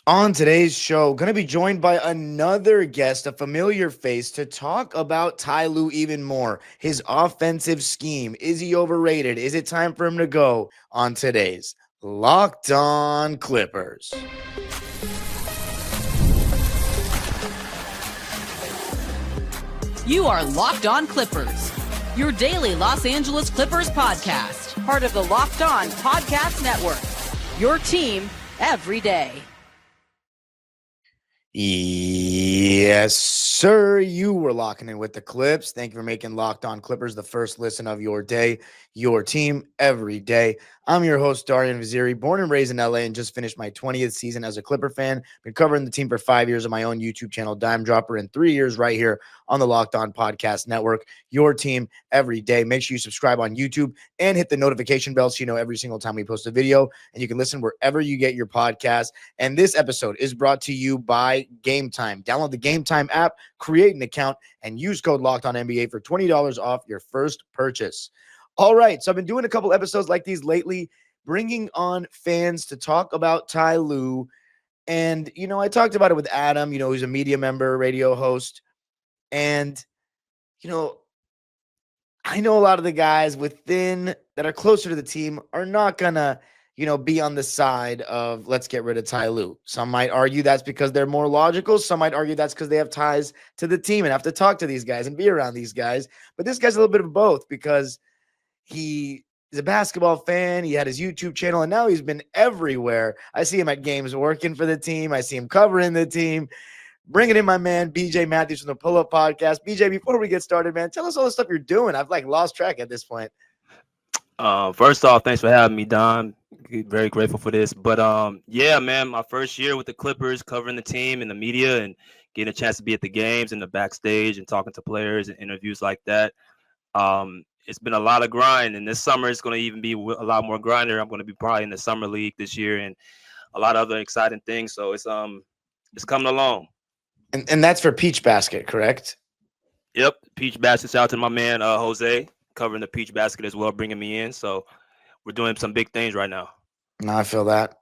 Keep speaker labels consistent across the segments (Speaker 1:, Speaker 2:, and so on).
Speaker 1: On today's show, going to be joined by another guest, a familiar face, to talk about Ty Lue even more. His offensive scheme. Is he overrated? Is it time for him to go? On today's Locked On Clippers.
Speaker 2: You are Locked On Clippers, your daily Los Angeles Clippers podcast, part of the Locked On Podcast Network, your team every day.
Speaker 1: Yes, sir. You were locking in with the Clips. Thank you for making Locked On Clippers the first listen of your day, your team every day. I'm your host, Darian Vaziri, born and raised in LA and just finished my 20th season as a Clipper fan. Been covering the team for 5 years on my own YouTube channel, Dime Dropper, and 3 years right here on the Locked On Podcast Network, your team every day. Make sure you subscribe on YouTube and hit the notification bell so you know every single time we post a video, and you can listen wherever you get your podcast. And this episode is brought to you by GameTime. Download the GameTime app, create an account, and use code LOCKEDONNBA for $20 off your first purchase. All right, so I've been doing a couple episodes like these lately, bringing on fans to talk about Ty Lue. And, I talked about it with Adam, who's a media member, radio host. And, I know a lot of the guys within that are closer to the team are not going to, be on the side of let's get rid of Ty Lue. Some might argue that's because they're more logical. Some might argue that's because they have ties to the team and have to talk to these guys and be around these guys. But this guy's a little bit of both because he is a basketball fan. He had his YouTube channel, and now he's been everywhere. I see him at games working for the team. I see him covering the team. Bringing in my man, Bj Mathews from the Pull Up Podcast. BJ, before we get started, man, tell us all the stuff you're doing. I've lost track at this point.
Speaker 3: First off, thanks for having me, Don. Very grateful for this. But yeah, man, my first year with the Clippers, covering the team and the media, and getting a chance to be at the games and the backstage and talking to players and interviews like that. It's been a lot of grind, and this summer it's going to even be a lot more grinder. I'm going to be probably in the summer league this year and a lot of other exciting things. So it's coming along.
Speaker 1: And that's for Peach Basket, correct?
Speaker 3: Yep, Peach Basket. Shout out to my man Jose, covering the Peach Basket as well, bringing me in. So we're doing some big things right now.
Speaker 1: No, I feel that.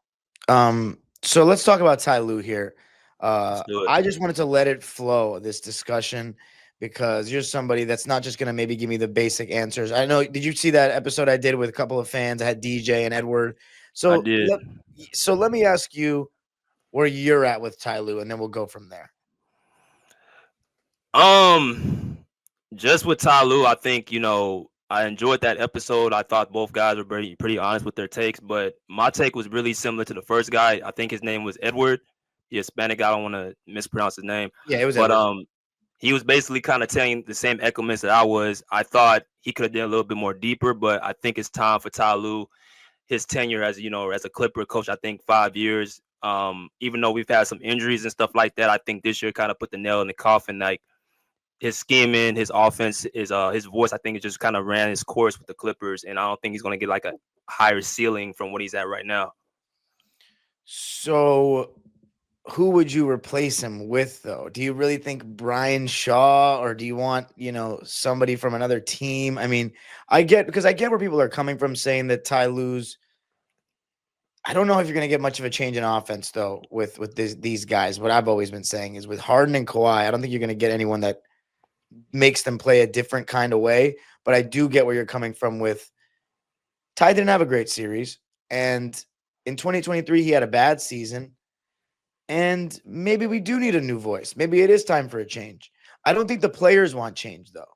Speaker 1: So let's talk about Ty Lue here.
Speaker 3: Let's do it.
Speaker 1: I just wanted to let it flow, this discussion, because you're somebody that's not just going to maybe give me the basic answers. I know, did you see that episode I did with a couple of fans? I had DJ and Edward. So
Speaker 3: I did.
Speaker 1: Let me ask you where you're at with Ty Lue, and then we'll go from there.
Speaker 3: Just with Ty Lue, I think, I enjoyed that episode. I thought both guys were pretty honest with their takes, but my take was really similar to the first guy. I think his name was Edward, the Hispanic guy. I don't want to mispronounce his name.
Speaker 1: Yeah, it was
Speaker 3: But
Speaker 1: Edward.
Speaker 3: he was basically kind of telling the same echoes that I was. I thought he could have done a little bit more deeper, but I think it's time for Ty Lue. His tenure as a Clipper coach, I think 5 years. Even though we've had some injuries and stuff like that, I think this year kind of put the nail in the coffin. Like his scheming, his offense, his voice, I think it just kind of ran his course with the Clippers, and I don't think he's going to get like a higher ceiling from what he's at right now.
Speaker 1: So who would you replace him with, though? Do you really think Brian Shaw, or do you want, somebody from another team? I mean, I get where people are coming from saying that Ty Lue's, I don't know if you're going to get much of a change in offense, though, with these guys. What I've always been saying is with Harden and Kawhi, I don't think you're going to get anyone that makes them play a different kind of way. But I do get where you're coming from with Ty didn't have a great series. And in 2023, he had a bad season. And maybe we do need a new voice. Maybe it is time for a change. I don't think the players want change, though.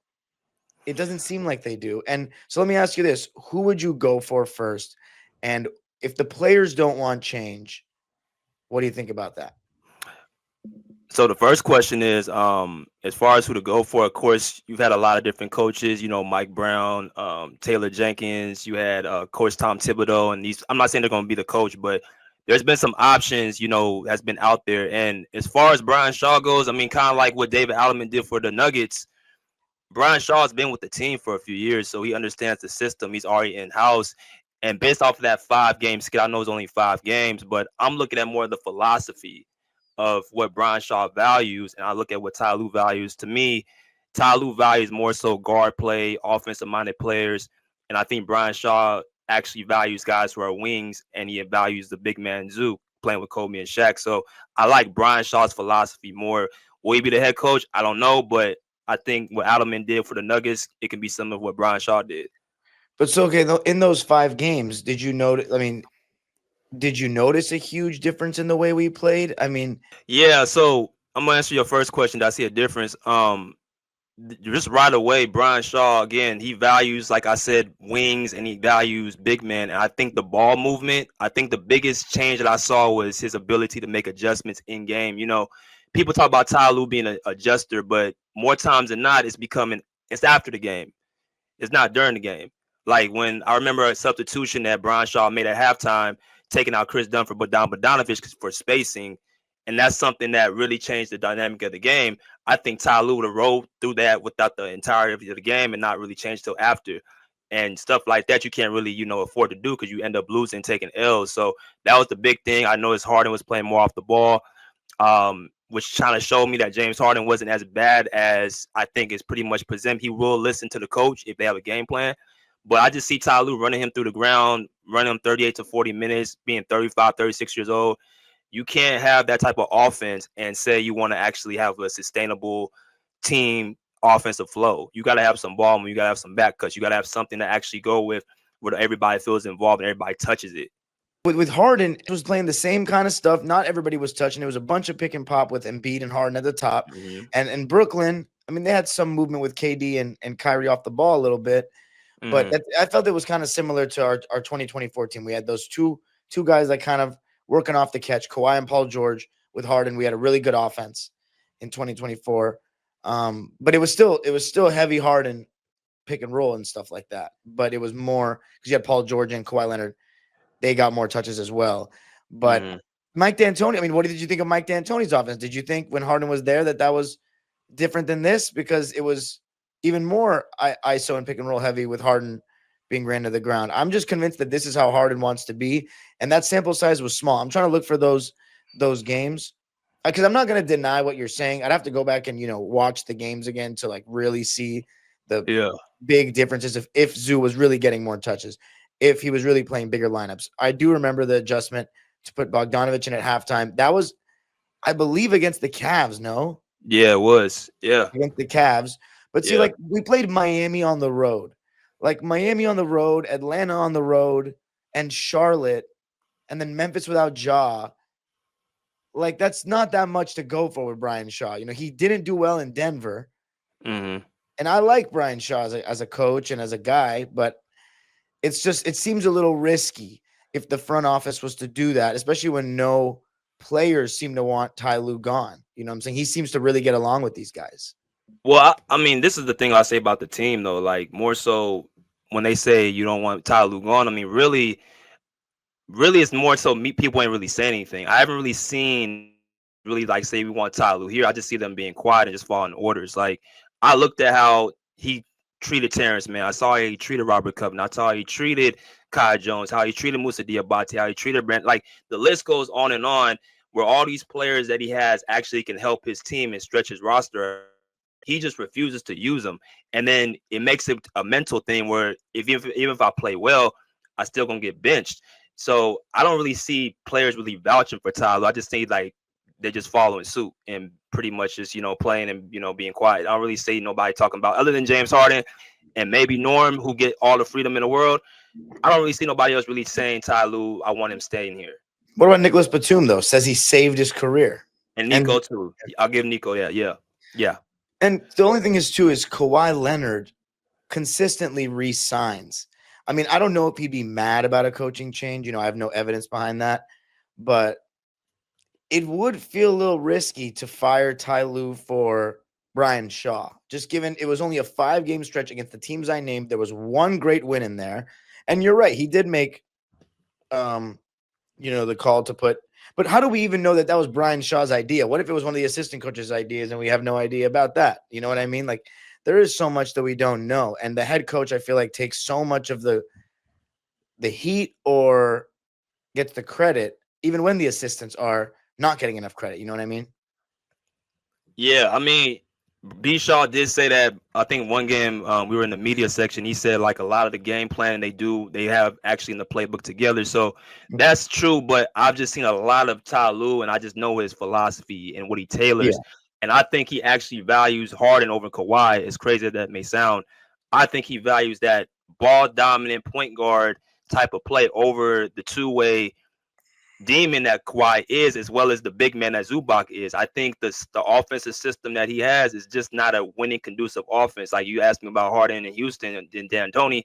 Speaker 1: It doesn't seem like they do. And so let me ask you this. Who would you go for first? And if the players don't want change, what do you think about that?
Speaker 3: So the first question is, as far as who to go for, of course, you've had a lot of different coaches, Mike Brown, Taylor Jenkins, you had Coach Tom Thibodeau, and I'm not saying they're going to be the coach, but there's been some options, has been out there. And as far as Brian Shaw goes, I mean, kind of like what David Alleman did for the Nuggets, Brian Shaw's been with the team for a few years, so he understands the system. He's already in-house. And based off of that 5-game skid, I know it's only 5 games, but I'm looking at more of the philosophy of what Brian Shaw values, and I look at what Ty Lue values. To me, Ty Lue values more so guard play, offensive-minded players, and I think Brian Shaw actually values guys who are wings, and he values the big man Zook, playing with Kobe and Shaq. So I like Brian Shaw's philosophy more. Will he be the head coach? I don't know, but I think what Adelman did for the Nuggets, it can be some of what Brian Shaw did.
Speaker 1: But so okay, in those 5 games, did you notice? I mean, did you notice a huge difference in the way we played? I mean,
Speaker 3: Yeah, so I'm gonna answer your first question. Do I see a difference? Just right away, Brian Shaw, again, he values, like I said, wings, and he values big men. And I think the ball movement, I think the biggest change that I saw was his ability to make adjustments in game. People talk about Ty Lue being an adjuster, but more times than not, it's after the game. It's not during the game. Like when I remember a substitution that Brian Shaw made at halftime, taking out Chris Dunn for Bogdanovich for spacing, and that's something that really changed the dynamic of the game. I think Ty Lue would have rolled through that without the entirety of the game and not really changed till after. And stuff like that you can't really, afford to do because you end up losing, taking L's. So that was the big thing. I noticed Harden was playing more off the ball, which kind of showed me that James Harden wasn't as bad as I think is pretty much presented. He will listen to the coach if they have a game plan. But I just see Ty Lue running him through the ground, running him 38 to 40 minutes, being 35, 36 years old. You can't have that type of offense and say you want to actually have a sustainable team offensive flow. You got to have some ball, you got to have some back cuts. You got to have something to actually go with where everybody feels involved and everybody touches it.
Speaker 1: with Harden, it was playing the same kind of stuff. Not everybody was touching. It was a bunch of pick and pop with Embiid and Harden at the top.
Speaker 3: Mm-hmm.
Speaker 1: And in Brooklyn, I mean, they had some movement with KD and Kyrie off the ball a little bit. But I felt it was kind of similar to our 2024 team. We had those two guys that kind of working off the catch, Kawhi and Paul George. With Harden, we had a really good offense in 2024. But it was still heavy Harden pick and roll and stuff like that. But it was more because you had Paul George and Kawhi Leonard. They got more touches as well. But Mike D'Antoni, I mean, what did you think of Mike D'Antoni's offense? Did you think when Harden was there that was different than this? Because it was even more ISO and pick and roll heavy with Harden being ran to the ground. I'm just convinced that this is how Harden wants to be. And that sample size was small. I'm trying to look for those games because I'm not going to deny what you're saying. I'd have to go back and, watch the games again to like really see the big differences if Zoo was really getting more touches, if he was really playing bigger lineups. I do remember the adjustment to put Bogdanovich in at halftime. That was, I believe, against the Cavs, no?
Speaker 3: Yeah, it was. Yeah.
Speaker 1: Against the Cavs. But see, like we played Miami on the road. Like Miami on the road, Atlanta on the road, and Charlotte, and then Memphis without Ja. Like that's not that much to go for with Brian Shaw. He didn't do well in Denver.
Speaker 3: Mm-hmm.
Speaker 1: And I like Brian Shaw as a coach and as a guy, but it seems a little risky if the front office was to do that, especially when no players seem to want Ty Lue gone. You know what I'm saying? He seems to really get along with these guys.
Speaker 3: Well, I mean, this is the thing I say about the team, though. Like, more so when they say you don't want Ty Lue gone, I mean, really, it's more so people ain't really saying anything. I haven't really seen really like say we want Ty Lue here. I just see them being quiet and just following orders. Like, I looked at how he treated Terrence, man. I saw how he treated Robert Covington. I saw how he treated Kai Jones, how he treated Musa Diabate, how he treated Brent. Like, the list goes on, where all these players that he has actually can help his team and stretch his roster. He just refuses to use them. And then it makes it a mental thing where even if I play well, I still gonna get benched. So I don't really see players really vouching for Ty Lue. I just think like they're just following suit and pretty much just, playing and, being quiet. I don't really see nobody talking about, other than James Harden and maybe Norm, who get all the freedom in the world. I don't really see nobody else really saying Ty Lue, I want him staying here.
Speaker 1: What about Nicholas Batum, though? Says he saved his career.
Speaker 3: And Nico, too. I'll give Nico, yeah.
Speaker 1: And the only thing is, too, is Kawhi Leonard consistently re-signs. I mean, I don't know if he'd be mad about a coaching change. I have no evidence behind that. But it would feel a little risky to fire Ty Lue for Brian Shaw. Just given it was only a 5-game stretch against the teams I named. There was one great win in there. And you're right. He did make, the call to put. But how do we even know that was Brian Shaw's idea? What if it was one of the assistant coaches' ideas and we have no idea about that? You know what I mean? Like, there is so much that we don't know. And the head coach, I feel like, takes so much of the heat or gets the credit, even when the assistants are not getting enough credit. You know what I mean?
Speaker 3: Yeah, I mean, B. Shaw did say that. I think one game we were in the media section. He said like a lot of the game planning they have actually in the playbook together. So that's true. But I've just seen a lot of Ty Lue, and I just know his philosophy and what he tailors.
Speaker 1: Yeah.
Speaker 3: And I think he actually values Harden over Kawhi. As crazy as that may sound, I think he values that ball dominant point guard type of play over the two-way demon that Kawhi is, as well as the big man that Zubac is. I think the offensive system that he has is just not a winning conducive offense. Like you asked me about Harden and Houston and D'Antoni,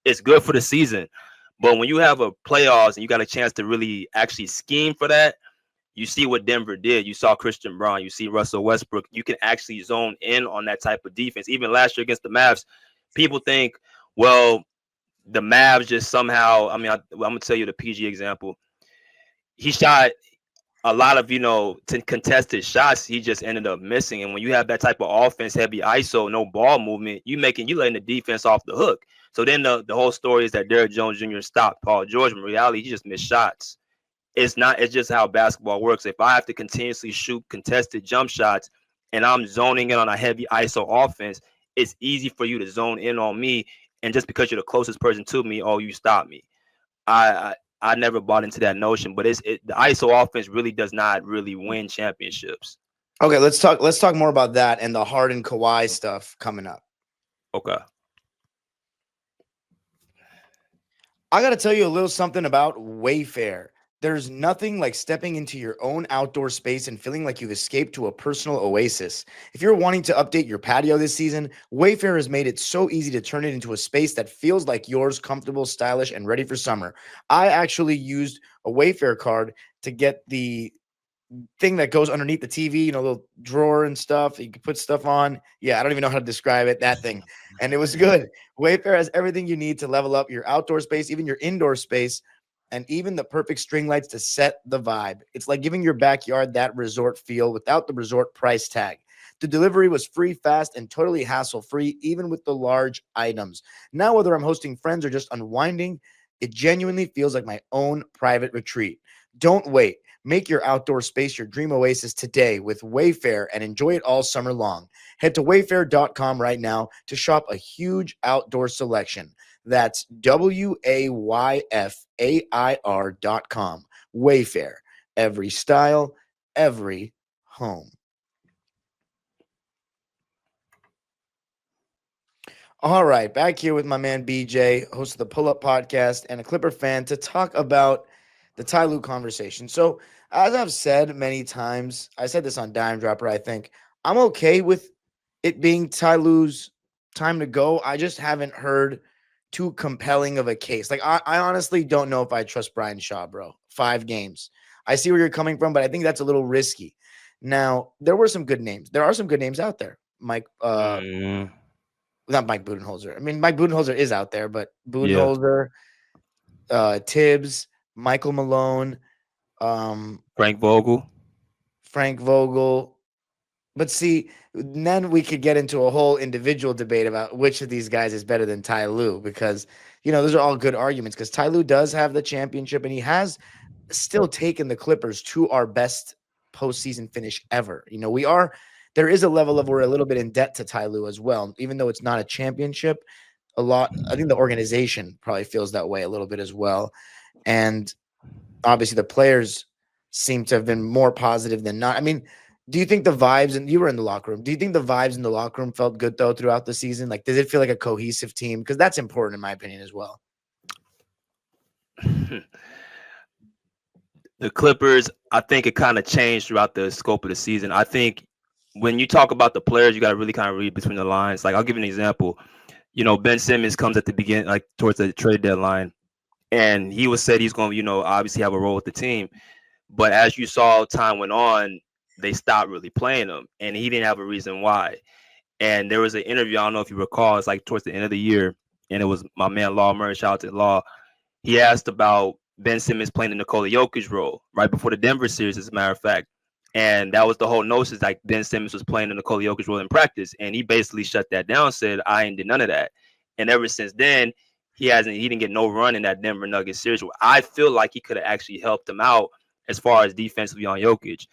Speaker 3: it's good for the season. But when you have a playoffs and you got a chance to really actually scheme for that, you see what Denver did. You saw Christian Brown, you see Russell Westbrook. You can actually zone in on that type of defense. Even last year against the Mavs, people think, well, the Mavs just somehow, I'm going to tell you the PG example. He shot a lot of, contested shots. He just ended up missing. And when you have that type of offense, heavy ISO, no ball movement, you letting the defense off the hook. So then the whole story is that Derrick Jones Jr. stopped Paul George. In reality, he just missed shots. It's just how basketball works. If I have to continuously shoot contested jump shots and I'm zoning in on a heavy ISO offense, it's easy for you to zone in on me. And just because you're the closest person to me, you stop me. I never bought into that notion, but the ISO offense really does not really win championships.
Speaker 1: Okay, let's talk more about that and the Harden Kawhi stuff coming up.
Speaker 3: Okay.
Speaker 1: I got to tell you a little something about Wayfair. There's nothing like stepping into your own outdoor space and feeling like you've escaped to a personal oasis. If you're wanting to update your patio this season, Wayfair has made it so easy to turn it into a space that feels like yours, comfortable, stylish, and ready for summer. I actually used a Wayfair card to get the thing that goes underneath the TV, little drawer and stuff. You can put stuff on. Yeah, I don't even know how to describe it, that thing. And it was good. Wayfair has everything you need to level up your outdoor space, even your indoor space, and even the perfect string lights to set the vibe. It's like giving your backyard that resort feel without the resort price tag. The delivery was free, fast, and totally hassle-free, even with the large items. Now, whether I'm hosting friends or just unwinding, it genuinely feels like my own private retreat. Don't wait. Make your outdoor space your dream oasis today with Wayfair and enjoy it all summer long. Head to wayfair.com right now to shop a huge outdoor selection. That's WAYFAIR.com. Wayfair. Every style, every home. All right, back here with my man BJ, host of the Pull Up Podcast and a Clipper fan, to talk about the Ty Lue conversation. So, as I've said many times, I said this on Dime Dropper, I think, I'm okay with it being Ty Lue's time to go. I just haven't heard too compelling of a case. Like, I honestly don't know if I trust Brian Shaw, bro. 5 games. I see where you're coming from, but I think that's a little risky. Now, there were some good names. There are some good names out there. Not Mike Budenholzer. I mean, Mike Budenholzer is out there, but Budenholzer, Tibbs, Michael Malone,
Speaker 3: Frank Vogel.
Speaker 1: But see, then we could get into a whole individual debate about which of these guys is better than Ty Lue, because, those are all good arguments, because Ty Lue does have the championship and he has still taken the Clippers to our best postseason finish ever. There is a level of we're a little bit in debt to Ty Lue as well, even though it's not a championship. I think the organization probably feels that way a little bit as well. And obviously the players seem to have been more positive than not. I mean, do you think the vibes, and you were in the locker room, do you think the vibes in the locker room felt good though throughout the season? Like, does it feel like a cohesive team? Because that's important in my opinion as well.
Speaker 3: The Clippers, I think it kind of changed throughout the scope of the season. I think when you talk about the players, you got to really kind of read between the lines. Like, I'll give you an example. Ben Simmons comes at the beginning, like towards the trade deadline, and he was said he's going to, obviously have a role with the team. But as you saw, time went on, they stopped really playing him, and he didn't have a reason why. And there was an interview, I don't know if you recall, it's like towards the end of the year, and it was my man Law Murray, shout out to Law. He asked about Ben Simmons playing the Nikola Jokic role right before the Denver series, as a matter of fact. And that was the whole notion, like Ben Simmons was playing the Nikola Jokic role in practice, and he basically shut that down, said, I ain't did none of that. And ever since then, he didn't get no run in that Denver Nuggets series. I feel like he could have actually helped him out as far as defensively on Jokic.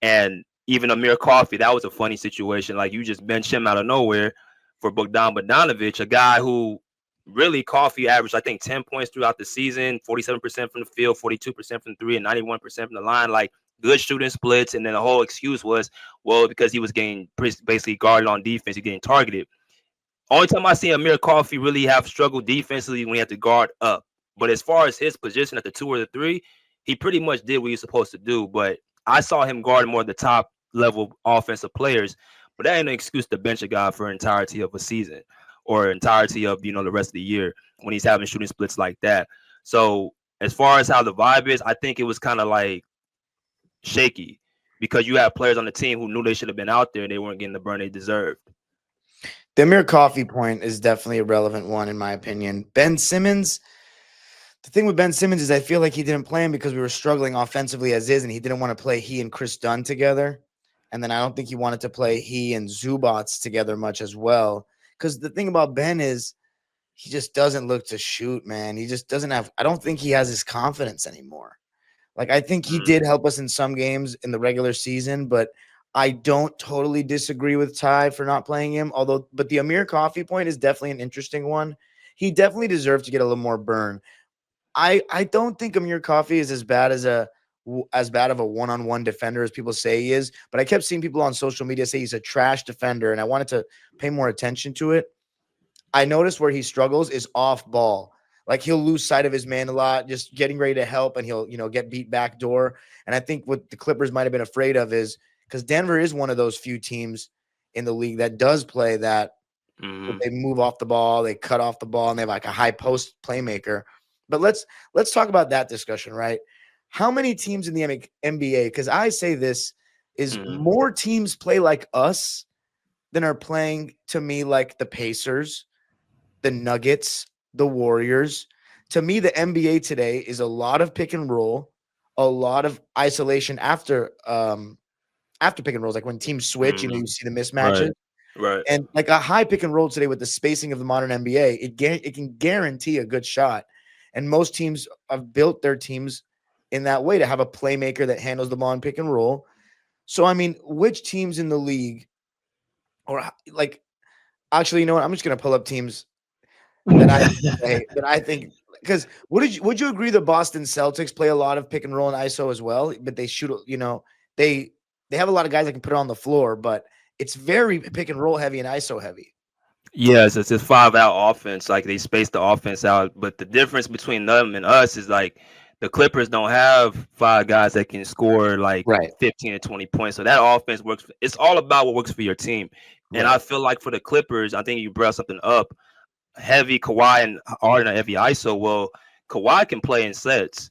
Speaker 3: And even Amir Coffey, that was a funny situation. Like, you just bench him out of nowhere for Bogdan Bogdanovic, a guy who really Coffey averaged, I think, 10 points throughout the season, 47% from the field, 42% from three, and 91% from the line. Like, good shooting splits. And then the whole excuse was, well, because he was getting basically guarded on defense, he's getting targeted. Only time I see Amir Coffey really have struggled defensively when he had to guard up. But as far as his position at the 2 or the 3, he pretty much did what he was supposed to do. But I saw him guard more of the top level offensive players. But that ain't an excuse to bench a guy for entirety of a season or entirety of, the rest of the year when he's having shooting splits like that. So as far as how the vibe is, I think it was kind of like shaky because you have players on the team who knew they should have been out there and they weren't getting the burn they deserved.
Speaker 1: The Amir Coffey point is definitely a relevant one, in my opinion. Ben Simmons, the thing with Ben Simmons is I feel like he didn't play him because we were struggling offensively as is, and he didn't want to play he and Chris Dunn together. And then I don't think he wanted to play he and Zubats together much as well. Because the thing about Ben is he just doesn't look to shoot, man. He just doesn't have – I don't think he has his confidence anymore. Like, I think he did help us in some games in the regular season, but I don't totally disagree with Ty for not playing him. But the Amir Coffey point is definitely an interesting one. He definitely deserved to get a little more burn. I don't think Amir Coffey is as bad of a one-on-one defender as people say he is, but I kept seeing people on social media say he's a trash defender, and I wanted to pay more attention to it. I noticed where he struggles is off ball. Like, he'll lose sight of his man a lot, just getting ready to help, and he'll, get beat back door. And I think what the Clippers might have been afraid of is because Denver is one of those few teams in the league that does play that. They move off the ball, they cut off the ball, and they have like a high post playmaker. But let's talk about that discussion, right? How many teams in the NBA, because I say this, is more teams play like us than are playing, to me, like the Pacers, the Nuggets, the Warriors. To me, the NBA today is a lot of pick and roll, a lot of isolation after pick and rolls, like when teams switch, you see the mismatches.
Speaker 3: Right.
Speaker 1: And like a high pick and roll today with the spacing of the modern NBA, it can guarantee a good shot. And most teams have built their teams in that way to have a playmaker that handles the ball and pick and roll. So, I mean, which teams in the league, or like, actually, you know what? I'm just going to pull up teams that I think, because would you agree the Boston Celtics play a lot of pick and roll and ISO as well? But they shoot, they have a lot of guys that can put it on the floor, but it's very pick and roll heavy and ISO heavy.
Speaker 3: Yes, it's just 5-out offense. Like, they space the offense out, but the difference between them and us is like the Clippers don't have 5 guys that can score like 15 and 20 points. So that offense works. It's all about what works for your team. And I feel like for the Clippers, I think you brought something up. Heavy Kawhi and Harden are heavy ISO. Well, Kawhi can play in sets,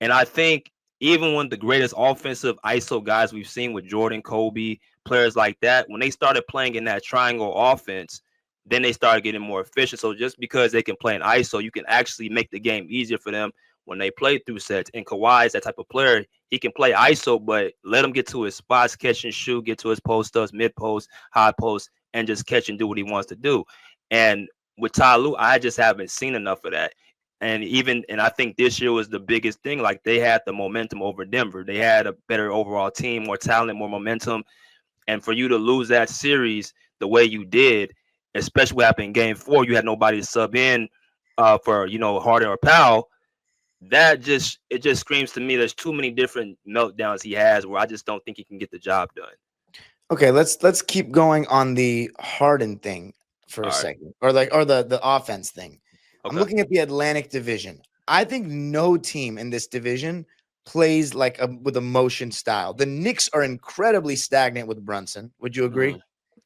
Speaker 3: and I think even when the greatest offensive ISO guys we've seen with Jordan, Kobe, players like that, when they started playing in that triangle offense, then they started getting more efficient. So just because they can play in ISO, you can actually make the game easier for them when they play through sets. And Kawhi is that type of player. He can play ISO, but let him get to his spots, catch and shoot, get to his post-ups, mid-post, high post, and just catch and do what he wants to do. And with Ty Lue, I just haven't seen enough of that. And I think this year was the biggest thing. Like, they had the momentum over Denver. They had a better overall team, more talent, more momentum. And for you to lose that series the way you did, especially what happened in Game 4, you had nobody to sub in for Harden or Powell. It just screams to me there's too many different meltdowns he has where I just don't think he can get the job done.
Speaker 1: Okay, let's keep going on the Harden thing for a second, or the offense thing. Okay. I'm looking at the Atlantic Division. I think no team in this division plays like with a motion style. The Knicks are incredibly stagnant with Brunson. Would you agree?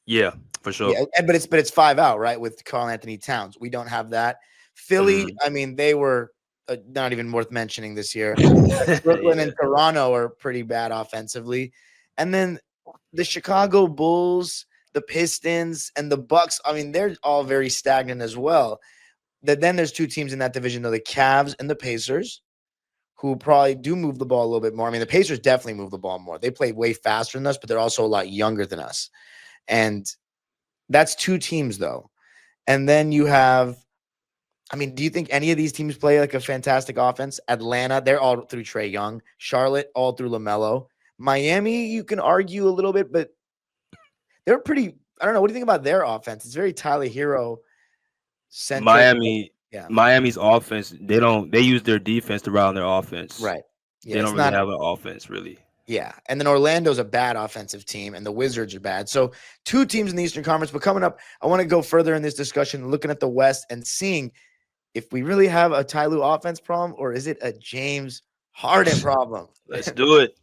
Speaker 3: Yeah, for sure.
Speaker 1: Yeah, but it's 5-out, right? With Karl-Anthony Towns, we don't have that. Philly, I mean, they were not even worth mentioning this year. Brooklyn and Toronto are pretty bad offensively, and then the Chicago Bulls, the Pistons, and the Bucks. I mean, they're all very stagnant as well. Then there's 2 teams in that division, though, the Cavs and the Pacers, who probably do move the ball a little bit more. I mean, the Pacers definitely move the ball more. They play way faster than us, but they're also a lot younger than us. And that's 2 teams, though. And then you have, I mean, do you think any of these teams play like a fantastic offense? Atlanta, they're all through Trae Young. Charlotte, all through LaMelo. Miami, you can argue a little bit, but they're pretty. I don't know. What do you think about their offense? It's very Tyler Hero centric. Yeah.
Speaker 3: Miami's offense, they use their defense to run their offense.
Speaker 1: Right. Yeah.
Speaker 3: They don't really have an offense, really.
Speaker 1: Yeah. And then Orlando's a bad offensive team, and the Wizards are bad. So 2 teams in the Eastern Conference. But coming up, I want to go further in this discussion, looking at the West and seeing if we really have a Ty Lue offense problem, or is it a James Harden problem?
Speaker 3: Let's do it.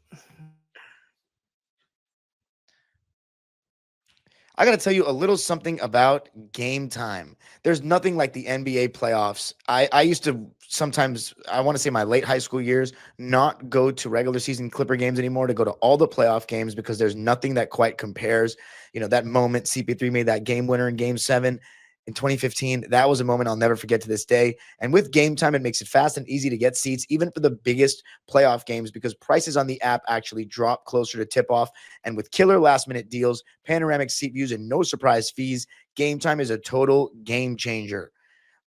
Speaker 1: I got to tell you a little something about Game Time. There's nothing like the NBA playoffs. I used to sometimes, I want to say my late high school years, not go to regular season Clipper games anymore, to go to all the playoff games, because there's nothing that quite compares. You know, that moment CP3 made that game winner in Game 7 in 2015. That was a moment I'll never forget to this day. And with Game Time, it makes it fast and easy to get seats, even for the biggest playoff games, because prices on the app actually drop closer to tip-off. And with killer last-minute deals, panoramic seat views, and no surprise fees, Game Time is a total game changer.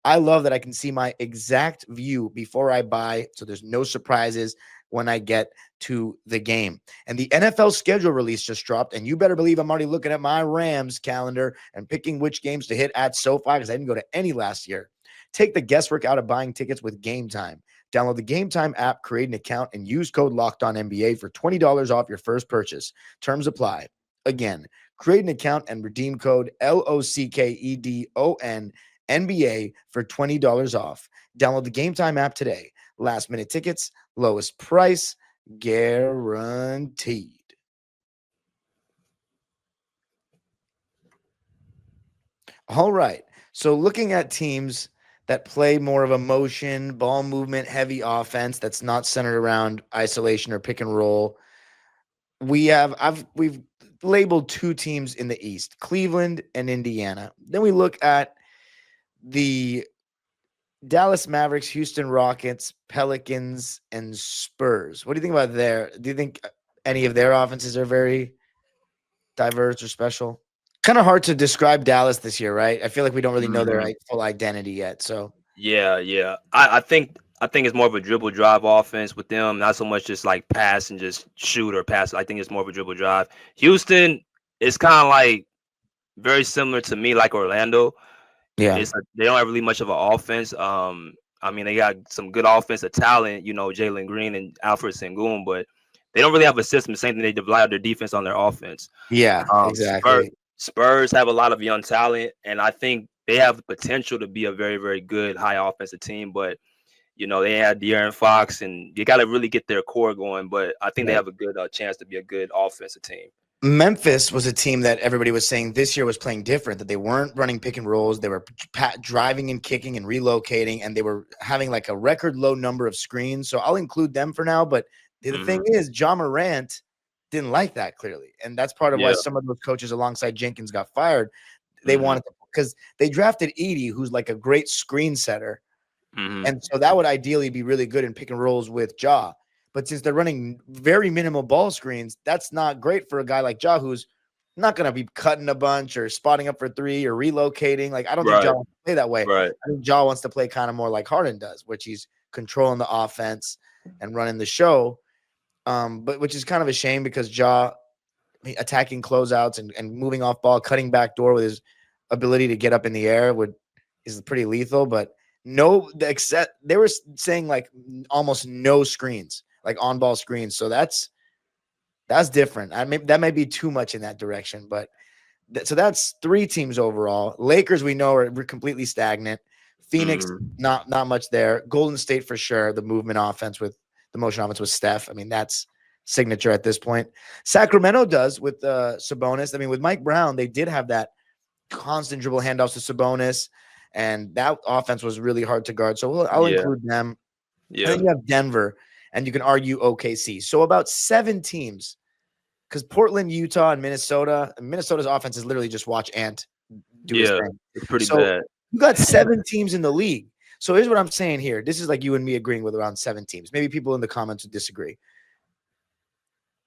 Speaker 1: I love that I can see my exact view before I buy, so there's no surprises when I get to the game. And the NFL schedule release just dropped, and you better believe I'm already looking at my Rams calendar and picking which games to hit at SoFi, because I didn't go to any last year. Take the guesswork out of buying tickets with Game Time. Download the Game Time app, create an account, and use code LOCKEDONNBA for $20 off your first purchase. Terms apply. Again, create an account and redeem code LOCKEDONNBA for $20 off. Download the Game Time app today. Last minute tickets, lowest price, guaranteed. All right. So looking at teams that play more of a motion, ball movement, heavy offense that's not centered around isolation or pick and roll, we've labeled 2 teams in the East, Cleveland and Indiana. Then we look at the Dallas Mavericks, Houston Rockets, Pelicans, and Spurs. What do you think about there? Do you think any of their offenses are very diverse or special? Kind of hard to describe Dallas this year, right? I feel like we don't really know their full identity yet. So
Speaker 3: yeah. I think it's more of a dribble drive offense with them, not so much just like pass and just shoot or pass. I think it's more of a dribble drive. Houston is kind of like very similar to me, like Orlando.
Speaker 1: Yeah,
Speaker 3: they don't have really much of an offense. I mean, they got some good offensive talent, you know, Jalen Green and Alfred Sengun, but they don't really have a system. Same thing, they develop their defense on their offense.
Speaker 1: Yeah, exactly.
Speaker 3: Spurs have a lot of young talent, and I think they have the potential to be a very, very good high offensive team. But you know, they had De'Aaron Fox, and you got to really get their core going. But I think they have a good chance to be a good offensive team.
Speaker 1: Memphis was a team that everybody was saying this year was playing different, that they weren't running pick and rolls. They were driving and kicking and relocating, and they were having like a record low number of screens. So I'll include them for now. But the thing is, Ja Morant didn't like that clearly. And that's part of why some of those coaches alongside Jenkins got fired. They wanted to, because they drafted Edey, who's like a great screen setter. And so that would ideally be really good in pick and rolls with Ja. But since they're running very minimal ball screens, that's not great for a guy like Ja, who's not going to be cutting a bunch or spotting up for 3 or relocating. Like, I don't think Ja wants to play that way. I think Ja wants to play kind of more like Harden does, which he's controlling the offense and running the show. But which is kind of a shame, because Ja attacking closeouts and moving off ball, cutting back door with his ability to get up in the air is pretty lethal. But they were saying like almost no screens, like on ball screens. So that's different. That might be too much in that direction. But so that's 3 teams overall. Lakers, we know, are completely stagnant. Phoenix, not much there. Golden State for sure. The movement offense with the motion offense with Steph. I mean, that's signature at this point. Sacramento does with Sabonis. I mean, with Mike Brown, they did have that constant dribble handoffs to Sabonis, and that offense was really hard to guard. So I'll include them. And then you have Denver, and you can argue OKC. So about 7 teams, because Portland, Utah, and Minnesota's offense is literally just watch Ant do his thing.
Speaker 3: It's pretty bad.
Speaker 1: You got 7 teams in the league. So here's what I'm saying here. This is like you and me agreeing with around 7 teams. Maybe people in the comments would disagree.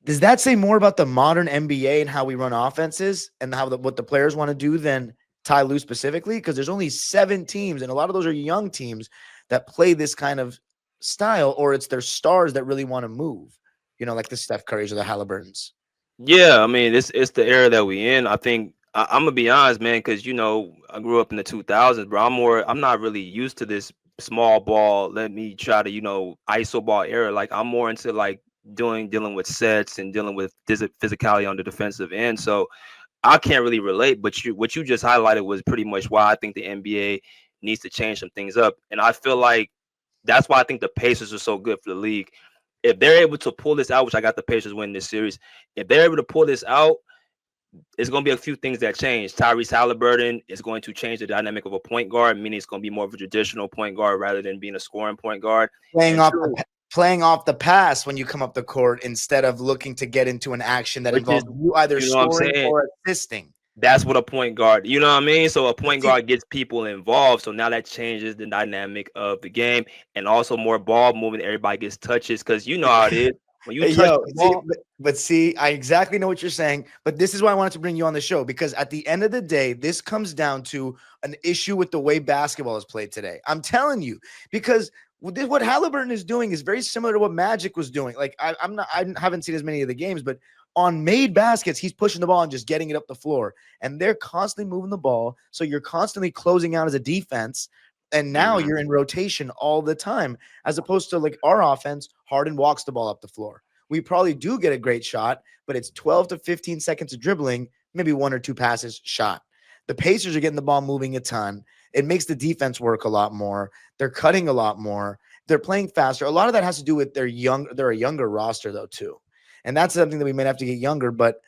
Speaker 1: Does that say more about the modern NBA and how we run offenses and what the players want to do than Ty Lue specifically? Because there's only 7 teams, and a lot of those are young teams that play this kind of style, or it's their stars that really want to move. like the Steph Currys or the Halliburtons.
Speaker 3: Yeah, I mean, it's the era that we in. I think I'm gonna be honest, man, because I grew up in the 2000s, bro. I'm not really used to this small ball. Let me try to ISO ball era. Like I'm more into like dealing with sets and dealing with physicality on the defensive end. So I can't really relate. But what you just highlighted was pretty much why I think the NBA needs to change some things up, and I feel like that's why I think the Pacers are so good for the league. If they're able to pull this out, which I got the Pacers winning this series, if they're able to pull this out, it's going to be a few things that change. Tyrese Halliburton is going to change the dynamic of a point guard, meaning it's going to be more of a traditional point guard rather than being a scoring point guard.
Speaker 1: Playing off the pass when you come up the court instead of looking to get into an action that involves you either scoring or assisting.
Speaker 3: That's what a point guard, you know what I mean? So a point guard gets people involved. So now that changes the dynamic of the game, and also more ball movement. Everybody gets touches because you know how it is. When you touch the ball,
Speaker 1: see, I exactly know what you're saying. But this is why I wanted to bring you on the show, because at the end of the day, this comes down to an issue with the way basketball is played today. I'm telling you, because what Halliburton is doing is very similar to what Magic was doing. Like I haven't seen as many of the games, but on made baskets, he's pushing the ball and just getting it up the floor. And they're constantly moving the ball. So you're constantly closing out as a defense. And now you're in rotation all the time, as opposed to like our offense. Harden walks the ball up the floor. We probably do get a great shot, but it's 12 to 15 seconds of dribbling, maybe one or two passes, shot. The Pacers are getting the ball moving a ton. It makes the defense work a lot more. They're cutting a lot more. They're playing faster. A lot of that has to do with they're a younger roster, though, too. And that's something that we might have to get younger. But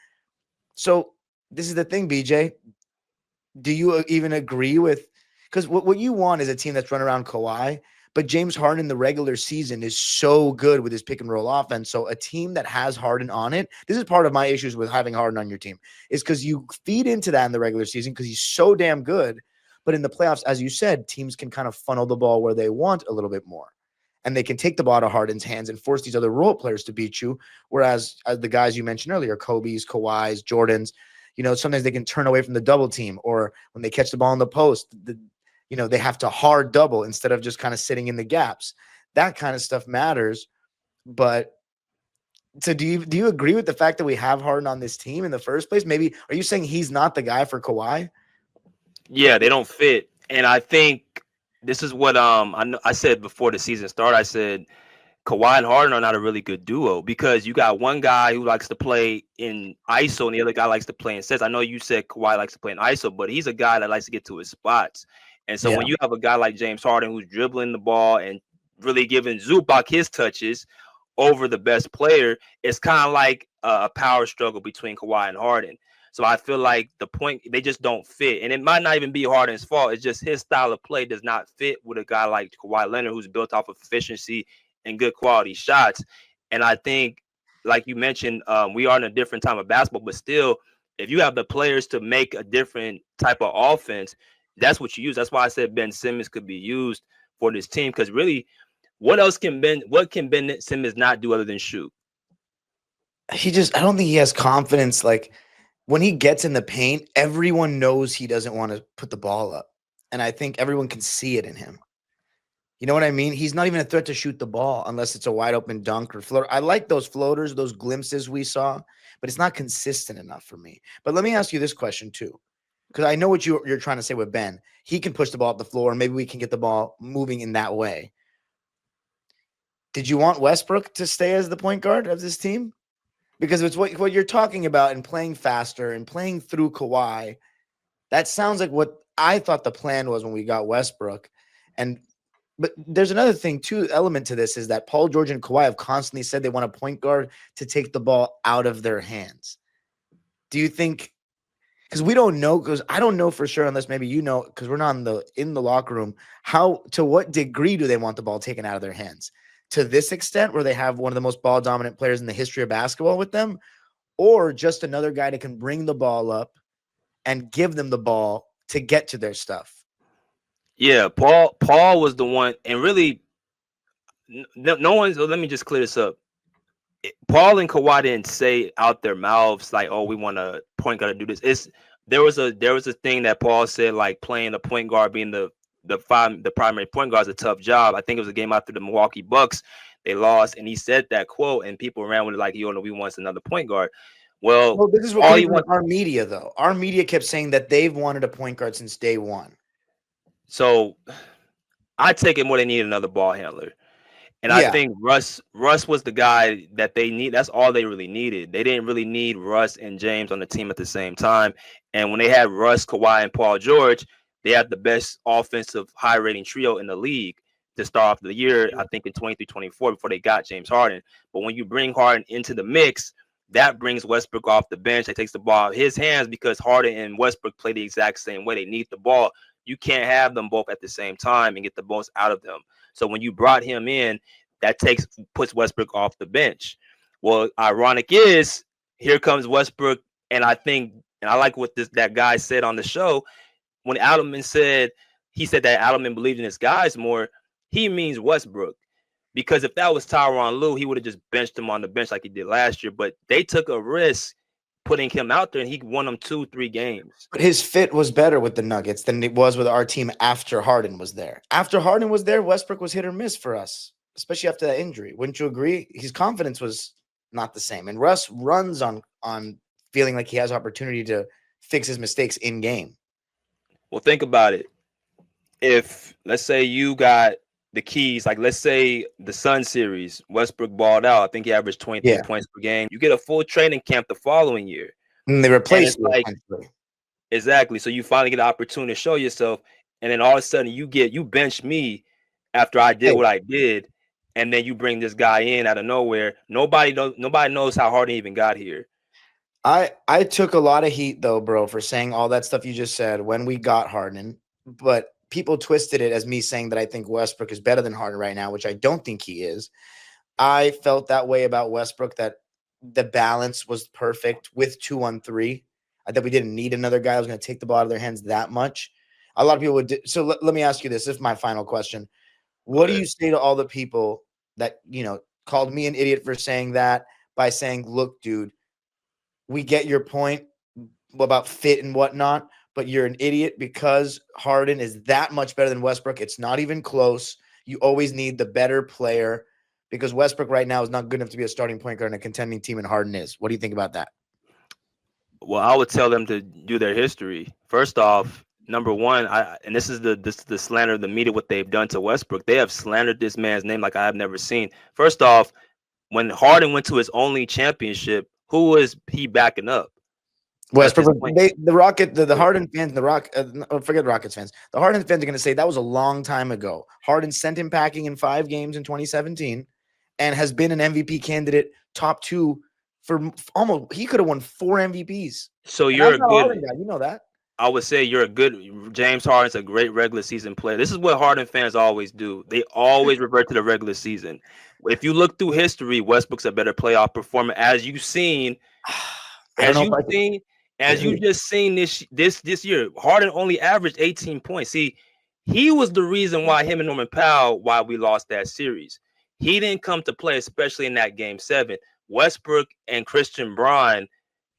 Speaker 1: so this is the thing, BJ. Do you even agree with – because what you want is a team that's run around Kawhi, but James Harden in the regular season is so good with his pick and roll offense. So a team that has Harden on it – this is part of my issues with having Harden on your team – is because you feed into that in the regular season because he's so damn good. But in the playoffs, as you said, teams can kind of funnel the ball where they want a little bit more. And they can take the ball out of Harden's hands and force these other role players to beat you. Whereas the guys you mentioned earlier, Kobe's, Kawhi's, Jordan's, sometimes they can turn away from the double team, or when they catch the ball in the post, they have to hard double instead of just kind of sitting in the gaps. That kind of stuff matters. But so do you agree with the fact that we have Harden on this team in the first place? Maybe are you saying he's not the guy for Kawhi?
Speaker 3: Yeah, they don't fit. And I think this is what I said before the season started. I said Kawhi and Harden are not a really good duo because you got one guy who likes to play in ISO and the other guy likes to play in sets. I know you said Kawhi likes to play in ISO, but he's a guy that likes to get to his spots. And so when you have a guy like James Harden who's dribbling the ball and really giving Zubac his touches over the best player, it's kind of like a power struggle between Kawhi and Harden. So I feel like they just don't fit. And it might not even be Harden's fault. It's just his style of play does not fit with a guy like Kawhi Leonard, who's built off of efficiency and good quality shots. And I think, like you mentioned, we are in a different time of basketball, but still, if you have the players to make a different type of offense, that's what you use. That's why I said Ben Simmons could be used for this team. Because really, what can Ben Simmons not do other than shoot?
Speaker 1: I don't think he has confidence. Like, when he gets in the paint, everyone knows he doesn't want to put the ball up. And I think everyone can see it in him. You know what I mean? He's not even a threat to shoot the ball unless it's a wide open dunk or floater. I like those floaters, those glimpses we saw, but it's not consistent enough for me. But let me ask you this question too, because I know what you're trying to say with Ben. He can push the ball up the floor, and maybe we can get the ball moving in that way. Did you want Westbrook to stay as the point guard of this team? Because it's what you're talking about and playing faster and playing through Kawhi. That sounds like what I thought the plan was when we got Westbrook. But there's another thing, too, element to this is that Paul George and Kawhi have constantly said they want a point guard to take the ball out of their hands. Do you think – because we don't know, because I don't know for sure unless maybe you know, because we're not in the locker room, to what degree do they want the ball taken out of their hands? To this extent where they have one of the most ball-dominant players in the history of basketball with them, or just another guy that can bring the ball up and give them the ball to get to their stuff?
Speaker 3: Yeah, Paul was the one, and really, no one's. Let me just clear this up. Paul and Kawhi didn't say out their mouths like, "Oh, we want a point guard to do this." There was a thing that Paul said, like playing the point guard, being the primary point guard is a tough job. I think it was a game after the Milwaukee Bucks They lost, and he said that quote, and people ran with it like, "You know, we want another point guard." Well,
Speaker 1: Well, this is what
Speaker 3: all
Speaker 1: came
Speaker 3: you
Speaker 1: from
Speaker 3: want.
Speaker 1: our media, though. Our media kept saying that they've wanted a point guard since day one.
Speaker 3: So I take it more they need another ball handler. And I
Speaker 1: Yeah.
Speaker 3: think Russ was the guy that they need. That's all they really needed. They didn't really need Russ and James on the team at the same time. And when they had Russ, Kawhi, and Paul George, they had the best offensive high rating trio in the league to start off the year, I think in 23-24 before they got James Harden. But when you bring Harden into the mix, that brings Westbrook off the bench. That takes the ball out of his hands because Harden and Westbrook play the exact same way. They need the ball. You can't have them both at the same time and get the most out of them. So when you brought him in, that puts Westbrook off the bench. Well, ironic is here comes Westbrook, and I think, and I like what that guy said on the show when Adelman said that Adelman believed in his guys more. He means Westbrook, because if that was Tyronn Lue, he would have just benched him on the bench like he did last year. But they took a risk putting him out there, and he won them 2-3 games.
Speaker 1: But his fit was better with the Nuggets than it was with our team after Harden was there. After Harden was there, Westbrook was hit or miss for us, especially after that injury. Wouldn't you agree? His confidence was not the same. And Russ runs on feeling like he has opportunity to fix his mistakes in game.
Speaker 3: Well, think about it. If, let's say, you got the keys, like let's say the Sun series, Westbrook balled out. I think he averaged 23 points per game. You get a full training camp the following year.
Speaker 1: And they replaced
Speaker 3: you. Like, exactly. So you finally get an opportunity to show yourself. And then all of a sudden you bench me after I did what I did. And then you bring this guy in out of nowhere. Nobody knows how Harden even got here.
Speaker 1: I took a lot of heat, though, bro, for saying all that stuff you just said when we got Harden. But people twisted it as me saying that I think Westbrook is better than Harden right now, which I don't think he is. I felt that way about Westbrook, that the balance was perfect with 2-on-3. I thought we didn't need another guy who was going to take the ball out of their hands that much. A lot of people would. So let me ask you this. This is my final question. What do you say to all the people that, called me an idiot for saying that by saying, look, dude, we get your point about fit and whatnot, but you're an idiot because Harden is that much better than Westbrook. It's not even close. You always need the better player because Westbrook right now is not good enough to be a starting point guard in a contending team, and Harden is. What do you think about that?
Speaker 3: Well, I would tell them to do their history. First off, number one, and this is the slander of the media, what they've done to Westbrook. They have slandered this man's name like I have never seen. First off, when Harden went to his only championship, who was he backing up?
Speaker 1: Westbrook. The Harden fans, forget Rockets fans. The Harden fans are going to say that was a long time ago. Harden sent him packing in 5 games in 2017 and has been an MVP candidate, top 2 for almost. He could have won 4 MVPs.
Speaker 3: So you're a good
Speaker 1: Harden guy. You know that.
Speaker 3: I would say you're a good James Harden's a great regular season player. This is what Harden fans always do. They always revert to the regular season. If you look through history, Westbrook's a better playoff performer, as you've seen. As you just seen this year, Harden only averaged 18 points. See, he was the reason why him and Norman Powell, why we lost that series. He didn't come to play, especially in that game 7. Westbrook and Christian Braun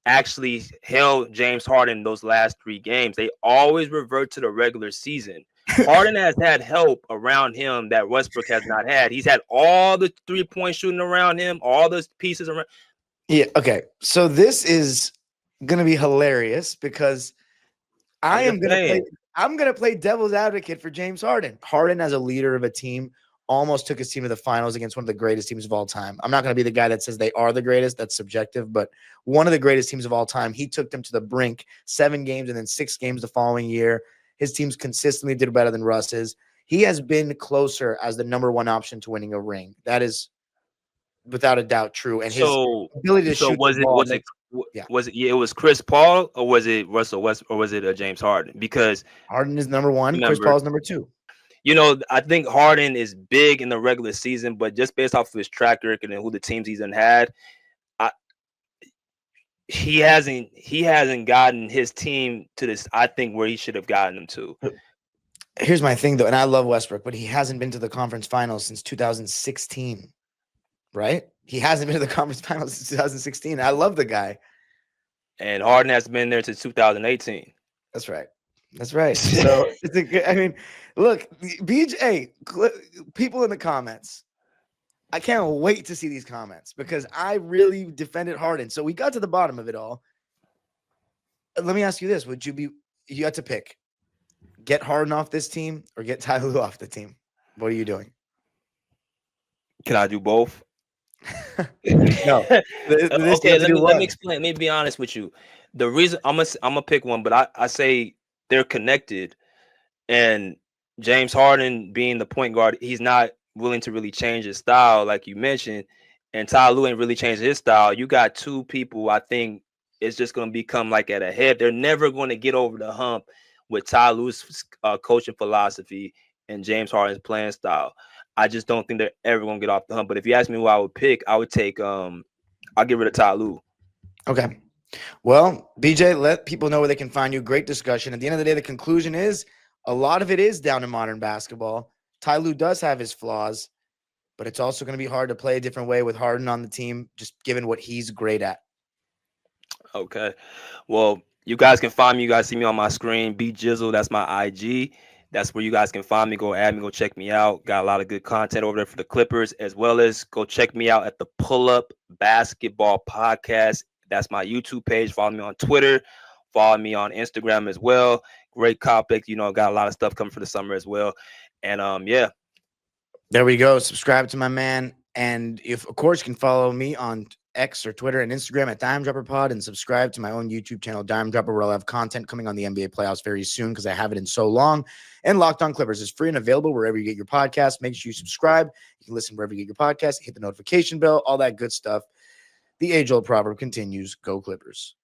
Speaker 3: actually held James Harden those last 3 games. They always revert to the regular season. Harden has had help around him that Westbrook has not had. He's had all the 3-point shooting around him, all those pieces around.
Speaker 1: Yeah. Okay. So this is going to be hilarious because I'm going to play devil's advocate for James Harden. Harden, as a leader of a team, almost took his team to the finals against one of the greatest teams of all time. I'm not going to be the guy that says they are the greatest. That's subjective, but one of the greatest teams of all time. He took them to the brink, 7 games and then 6 games the following year. His teams consistently did better than Russ's. He has been closer as the number 1 option to winning a ring. That is without a doubt true. And his ability to shoot the ball.
Speaker 3: It was Chris Paul, or was it Russell West, or was it James Harden? Because
Speaker 1: Harden is number 1, Chris Paul is number 2.
Speaker 3: I think Harden is big in the regular season, but just based off of his track record and who the teams he's had, he hasn't gotten his team to this, I think, where he should have gotten them to.
Speaker 1: Here's my thing, though, and I love Westbrook, but he hasn't been to the conference finals since 2016, right? He hasn't been to the conference finals since 2016. I love the guy.
Speaker 3: And Harden has been there since 2018.
Speaker 1: That's right. So, look, BJ, people in the comments, I can't wait to see these comments because I really defended Harden. So we got to the bottom of it all. Let me ask you this. You had to pick, get Harden off this team or get Ty Lue off the team? What are you doing?
Speaker 3: Can I do both?
Speaker 1: No.
Speaker 4: Okay, let me explain. Let me be honest with you. The reason I'm gonna pick one, but I say they're connected. And James Harden being the point guard, he's not willing to really change his style, like you mentioned. And Ty Lue ain't really changed his style. You got two people, I think it's just going to become like at a head. They're never going to get over the hump with Ty Lue's coaching philosophy and James Harden's playing style. I just don't think they're ever going to get off the hump. But if you ask me who I would pick, I would take I'll get rid of Ty Lue.
Speaker 1: Okay. Well, BJ, let people know where they can find you. Great discussion. At the end of the day, the conclusion is a lot of it is down to modern basketball. Ty Lue does have his flaws, but it's also going to be hard to play a different way with Harden on the team, just given what he's great at.
Speaker 3: Okay. Well, you guys can find me. You guys see me on my screen. Bjizzle, that's my IG. That's where you guys can find me. Go add me. Go check me out. Got a lot of good content over there for the Clippers, as well as go check me out at the Pull Up Basketball Podcast. That's my YouTube page. Follow me on Twitter. Follow me on Instagram as well. Great topic. You know, got a lot of stuff coming for the summer as well. And yeah.
Speaker 1: There we go. Subscribe to my man. And if, of course, you can follow me on X or Twitter and Instagram at Dime Dropper Pod, and subscribe to my own YouTube channel, Dime Dropper, where I'll have content coming on the NBA playoffs very soon because I haven't in so long. And Locked On Clippers is free and available wherever you get your podcast. Make sure you subscribe. You can listen wherever you get your podcast. Hit the notification bell, all that good stuff. The age-old proverb continues, go Clippers.